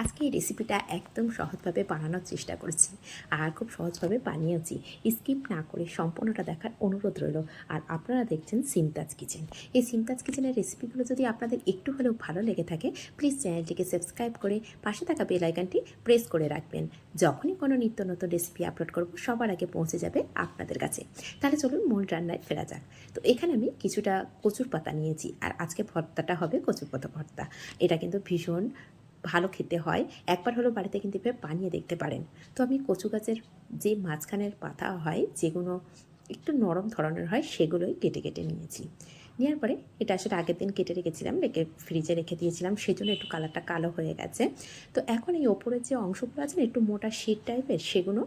আজকে এই রেসিপিটা একদম সহজভাবে বানানোর চেষ্টা করেছি আর খুব সহজভাবে বানিয়েছি। স্কিপ না করে সম্পূর্ণটা দেখার অনুরোধ রইল। আর আপনারা দেখছেন সিমতাজ কিচেন। এই সিমতাজ কিচেনের রেসিপিগুলো যদি আপনাদের একটু হলেও ভালো লেগে থাকে, প্লিজ চ্যানেলটিকে সাবস্ক্রাইব করে পাশে থাকা বেল আইকনটি প্রেস করে রাখবেন। যখনই কোনো নিত্য নতুন রেসিপি আপলোড করব সবার আগে পৌঁছে যাবে আপনাদের কাছে। তাহলে চলুন মূল রান্নায় ফেরা যাক। তো এখানে আমি কিছুটা কচুর পাতা নিয়েছি, আর আজকে ভর্তাটা হবে কচুর পাতা ভর্তা। এটা কিন্তু ভীষণ ভালো খেতে হয়। একবার হলেও বাড়িতে কিন্তু এভাবে বানিয়ে দেখতে পারেন। তো আমি কচু গাছের যে মাঝখানের পাতা হয়, যেগুলো একটু নরম ধরনের হয়, সেগুলোই কেটে কেটে নিয়েছি। নেওয়ার পরে এটা আসলে আগের দিন কেটে রেখেছিলাম, ফ্রিজে রেখে দিয়েছিলাম, সেই জন্য একটু কালারটা কালো হয়ে গেছে। তো এখন এই ওপরের যে অংশগুলো আছে না, একটু মোটা শীট টাইপের, সেগুলো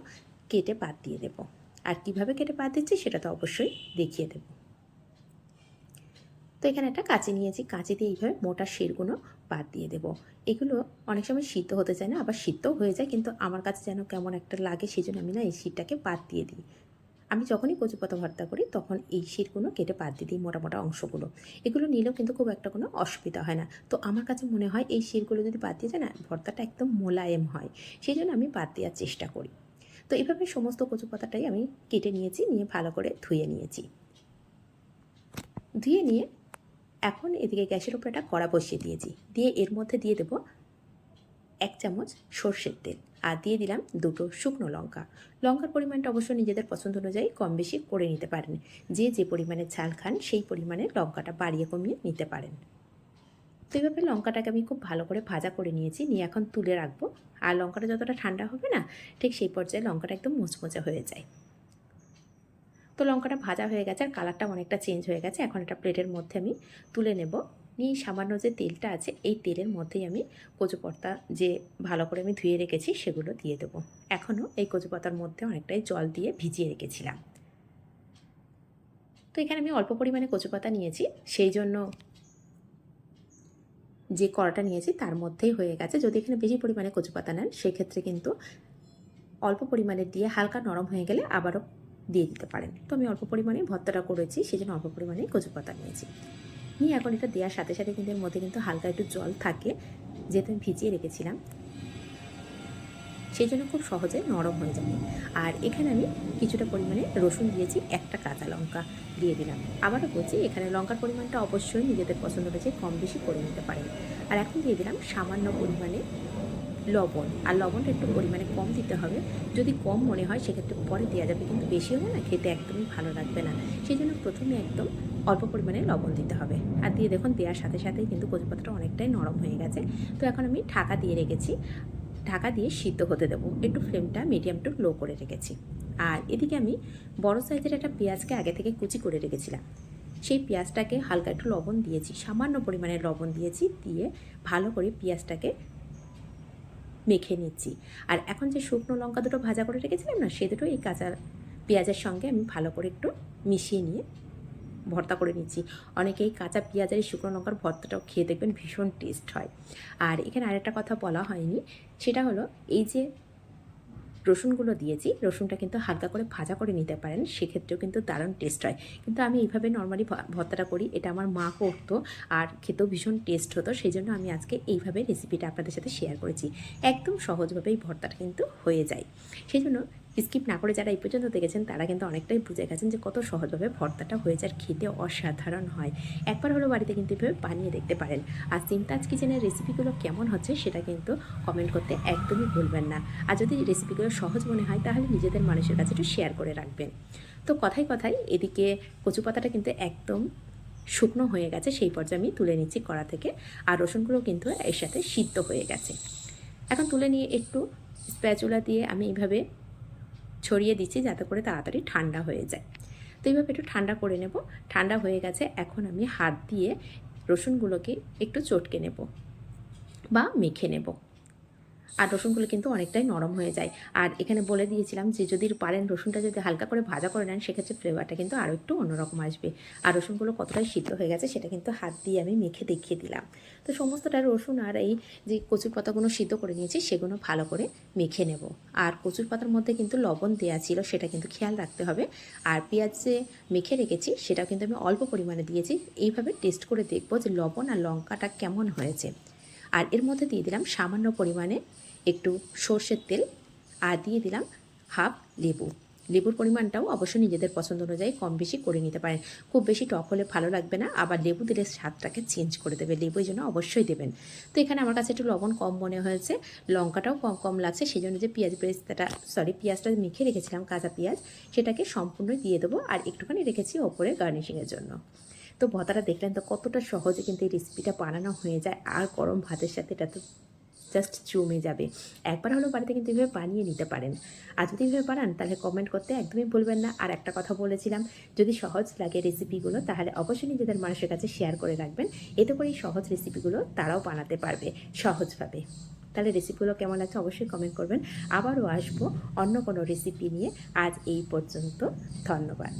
কেটে বাদ দিয়ে দেবো। আর কীভাবে কেটে বাদ দিচ্ছি সেটা তো অবশ্যই দেখিয়ে দেবো। তো এখানে একটা কাঁচি নিয়েছি, কাঁচি দিয়ে এইভাবে মোটা শিরগুলো বাদ দিয়ে দেবো। এগুলো অনেক সময় সিদ্ধ হতে চায় না, আবার সিদ্ধও হয়ে যায়, কিন্তু আমার কাছে যেন কেমন একটা লাগে, সেই জন্য আমি না এই শিরটাকে বাদ দিয়ে দিই। আমি যখনই কচু পাতা ভর্তা করি তখন এই শিরগুলো কেটে বাদ দিয়ে দিই, মোটা মোটা অংশগুলো। এগুলো নিলেও কিন্তু খুব একটা কোনো অসুবিধা হয় না। তো আমার কাছে মনে হয় এই শিরগুলো যদি বাদ দিয়ে যায় না, ভর্তাটা একদম মোলায়েম হয়, সেই জন্য আমি বাদ দেওয়ার চেষ্টা করি। তো এভাবে সমস্ত কচু পাতাটাই আমি কেটে নিয়েছি, নিয়ে ভালো করে ধুয়ে নিয়েছি। ধুয়ে নিয়ে এখন এদিকে গ্যাসের উপর একটা কড়া বসিয়ে দিয়েছি, দিয়ে এর মধ্যে দিয়ে দেবো 1 চামচ সর্ষের তেল, আর দিয়ে দিলাম 2টো শুকনো লঙ্কা। লঙ্কার পরিমাণটা অবশ্য নিজেদের পছন্দ অনুযায়ী কম বেশি করে নিতে পারেন। যে যে পরিমাণে ঝাল খান সেই পরিমাণে লঙ্কাটা বাড়িয়ে কমিয়ে নিতে পারেন। তো এইভাবে লঙ্কাটাকে আমি খুব ভালো করে ভাজা করে নিয়েছি, নিয়ে এখন তুলে রাখবো। আর লঙ্কাটা যতটা ঠান্ডা হবে না, ঠিক সেই পর্যায়ে লঙ্কাটা একদম মুচমুচে হয়ে যায়। তো লঙ্কাটা ভাজা হয়ে গেছে, আর কালারটা অনেকটা চেঞ্জ হয়ে গেছে। এখন একটা প্লেটের মধ্যে আমি তুলে নেব। নিয়ে সামান্য যে তেলটা আছে, এই তেলের মধ্যেই আমি কচু পাতা যে ভালো করে আমি ধুয়ে রেখেছি সেগুলো দিয়ে দেবো। এখনও এই কচু পাতার মধ্যে অনেকটাই জল দিয়ে ভিজিয়ে রেখেছিলাম। তো এখানে আমি অল্প পরিমাণে কচু পাতা নিয়েছি, সেই জন্য যে কড়াটা নিয়েছি তার মধ্যেই হয়ে গেছে। যদি এখানে বেশি পরিমাণে কচু পাতা নেন, সেক্ষেত্রে কিন্তু অল্প পরিমাণে দিয়ে হালকা নরম হয়ে গেলে আবারও দিয়ে দিতে পারেন। তো আমি অল্প পরিমাণে ভর্তাটা করেছি, সেই জন্য অল্প পরিমাণে কচু পাতা নিয়েছি। নিয়ে এখন এটা দেওয়ার সাথে সাথে কিন্তু এর মধ্যে কিন্তু হালকা একটু জল থাকে, যেহেতু আমি ভিজিয়ে রেখেছিলাম, সেই জন্য খুব সহজে নরম হয়ে যাবে। আর এখানে আমি কিছুটা পরিমাণে রসুন দিয়েছি, একটা কাঁচা লঙ্কা দিয়ে দিলাম। আবারও বলছি, এখানে লঙ্কার পরিমাণটা অবশ্যই নিজেদের পছন্দ অনুযায়ী কম বেশি করে নিতে পারেন। আর এখন দিয়ে দিলাম সামান্য পরিমাণে লবণ। আর লবণটা একটু পরিমাণে কম দিতে হবে। যদি কম মনে হয় সেক্ষেত্রে পরে দেওয়া যাবে, কিন্তু বেশি হলে না খেতে একদমই ভালো লাগবে না। সেই জন্য প্রথমে একদম অল্প পরিমাণে লবণ দিতে হবে। আর দিয়ে দেখুন, দেওয়ার সাথে সাথেই কিন্তু কচু পাতাটা অনেকটাই নরম হয়ে গেছে। তো এখন আমি ঢাকা দিয়ে রেখেছি, ঢাকা দিয়ে সিদ্ধ হতে দেবো। একটু ফ্লেমটা মিডিয়াম টু লো করে রেখেছি। আর এদিকে আমি বড় সাইজের একটা পেঁয়াজকে আগে থেকে কুচি করে রেখেছিলাম। সেই পেঁয়াজটাকে হালকা একটু লবণ দিয়েছি, সামান্য পরিমাণে লবণ দিয়েছি, দিয়ে ভালো করে পেঁয়াজটাকে মেখে নিচ্ছি। আর এখন যে শুকনো লঙ্কা দুটো ভাজা করে রেখেছিলাম না, সে দুটো এই কাঁচা পেঁয়াজের সঙ্গে আমি ভালো করে একটু মিশিয়ে নিয়ে ভর্তা করে নিচ্ছি। অনেকেই কাঁচা পেঁয়াজ আর শুকনো লঙ্কার ভর্তাটাও খেয়ে দেখবেন ভীষণ টেস্ট হয়। আর এখানে আরেকটা কথা বলা হয়নি, সেটা হলো এই যে রসুনগুলো দিয়েছি, রসুনটা কিন্তু হালকা করে ভাজা করে নিতে পারেন, সেক্ষেত্রেও কিন্তু দারুণ টেস্ট হয়। কিন্তু আমি এইভাবে নর্মালি ভর্তাটা করি, এটা আমার মা করতো আর খেতেও ভীষণ টেস্ট হতো, সেই জন্য আমি আজকে এইভাবে রেসিপিটা আপনাদের সাথে শেয়ার করেছি। একদম সহজভাবে এই ভর্তাটা কিন্তু হয়ে যায়। সেই জন্য স্কিপ না করে যারা এই পর্যন্ত দেখেছেন তারা কিন্তু অনেকটাই বুঝে গেছেন যে কত সহজভাবে ভর্তাটা হয়ে যায়, খেতে অসাধারণ হয়। একবার হলো বাড়িতে কিন্তু এভাবে বানিয়ে দেখতে পারেন। আর সিমতাজ কিচেনের রেসিপিগুলো কেমন হচ্ছে সেটা কিন্তু কমেন্ট করতে একদমই ভুলবেন না। আর যদি রেসিপিগুলো সহজ মনে হয় তাহলে নিজেদের মানুষের কাছে একটু শেয়ার করে রাখবেন। তো কথায় কথায় এদিকে কচু পাতাটা কিন্তু একদম শুকনো হয়ে গেছে, সেই পর্যায়ে আমি তুলে নিচ্ছি কড়া থেকে। আর রসুনগুলো কিন্তু এর সাথে সিদ্ধ হয়ে গেছে। এখন তুলে নিয়ে একটু স্প্যাচুলা দিয়ে আমি এইভাবে ছড়িয়ে দিচ্ছি, যাতে করে তাড়াতাড়ি ঠান্ডা হয়ে যায়। তো এইভাবে একটু ঠান্ডা করে নেব। ঠান্ডা হয়ে গেছে, এখন আমি হাত দিয়ে রসুনগুলোকে একটু চটকে নেব বা মেখে নেব। আর রসুনগুলো কিন্তু অনেকটাই নরম হয়ে যায়। আর এখানে বলে দিয়েছিলাম যে যদি পারেন রসুনটা যদি হালকা করে ভাজা করে নেন, সেক্ষেত্রে ফ্লেভারটা কিন্তু আরও একটু অন্যরকম আসবে। আর রসুনগুলো কতটাই সিদ্ধ হয়ে গেছে সেটা কিন্তু হাত দিয়ে আমি মেখে দেখিয়ে দিলাম। তো সমস্তটা রসুন আর এই যে কচুর পাতাগুলো সিদ্ধ করে নিয়েছি সেগুলো ভালো করে মেখে নেব। আর কচুর পাতার মধ্যে কিন্তু লবণ দেওয়া ছিল, সেটা কিন্তু খেয়াল রাখতে হবে। আর পেঁয়াজ যে মেখে রেখেছি সেটাও কিন্তু আমি অল্প পরিমাণে দিয়েছি। এইভাবে টেস্ট করে দেখব যে লবণ আর লঙ্কাটা কেমন হয়েছে। আর এর মধ্যে দিয়ে দিলাম সামান্য পরিমাণে একটু সর্ষের তেল, আর দিয়ে দিলাম হাফ লেবু। লেবুর পরিমাণটাও অবশ্যই নিজেদের পছন্দ অনুযায়ী কম বেশি করে নিতে পারেন। খুব বেশি টক হলে ভালো লাগবে না, আবার লেবু দিলে স্বাদটাকে চেঞ্জ করে দেবে, লেবু এই জন্য অবশ্যই দেবেন। তো এখানে আমার কাছে একটু লবণ কম মনে হয়েছে, লঙ্কাটাও কম কম লাগছে, সেই জন্য যে পেঁয়াজটা মেখে রেখেছিলাম, কাঁচা পেঁয়াজ, সেটাকে সম্পূর্ণ দিয়ে দেবো, আর একটুখানি রেখেছি ওপরে গার্নিশিংয়ের জন্য। তো ভর্তাটা দেখলেন তো কতটা সহজে কিন্তু এই রেসিপিটা বানানো হয়ে যায়, আর গরম ভাতের সাথে এটা তো জাস্ট জমে যাবে। একবার হলেও বাড়িতে কিন্তু এভাবে বানিয়ে নিতে পারেন। আর যদি এভাবে বানান তাহলে কমেন্ট করতে একদমই ভুলবেন না। আর একটা কথা বলেছিলাম, যদি সহজ লাগে রেসিপিগুলো তাহলে অবশ্যই নিজেদের মানুষের কাছে শেয়ার করে রাখবেন, এতে করে এই সহজ রেসিপিগুলো তারাও বানাতে পারবে সহজভাবে। তাহলে রেসিপিগুলো কেমন লাগছে অবশ্যই কমেন্ট করবেন। আবারও আসবো অন্য কোনো রেসিপি নিয়ে। আজ এই পর্যন্ত, ধন্যবাদ।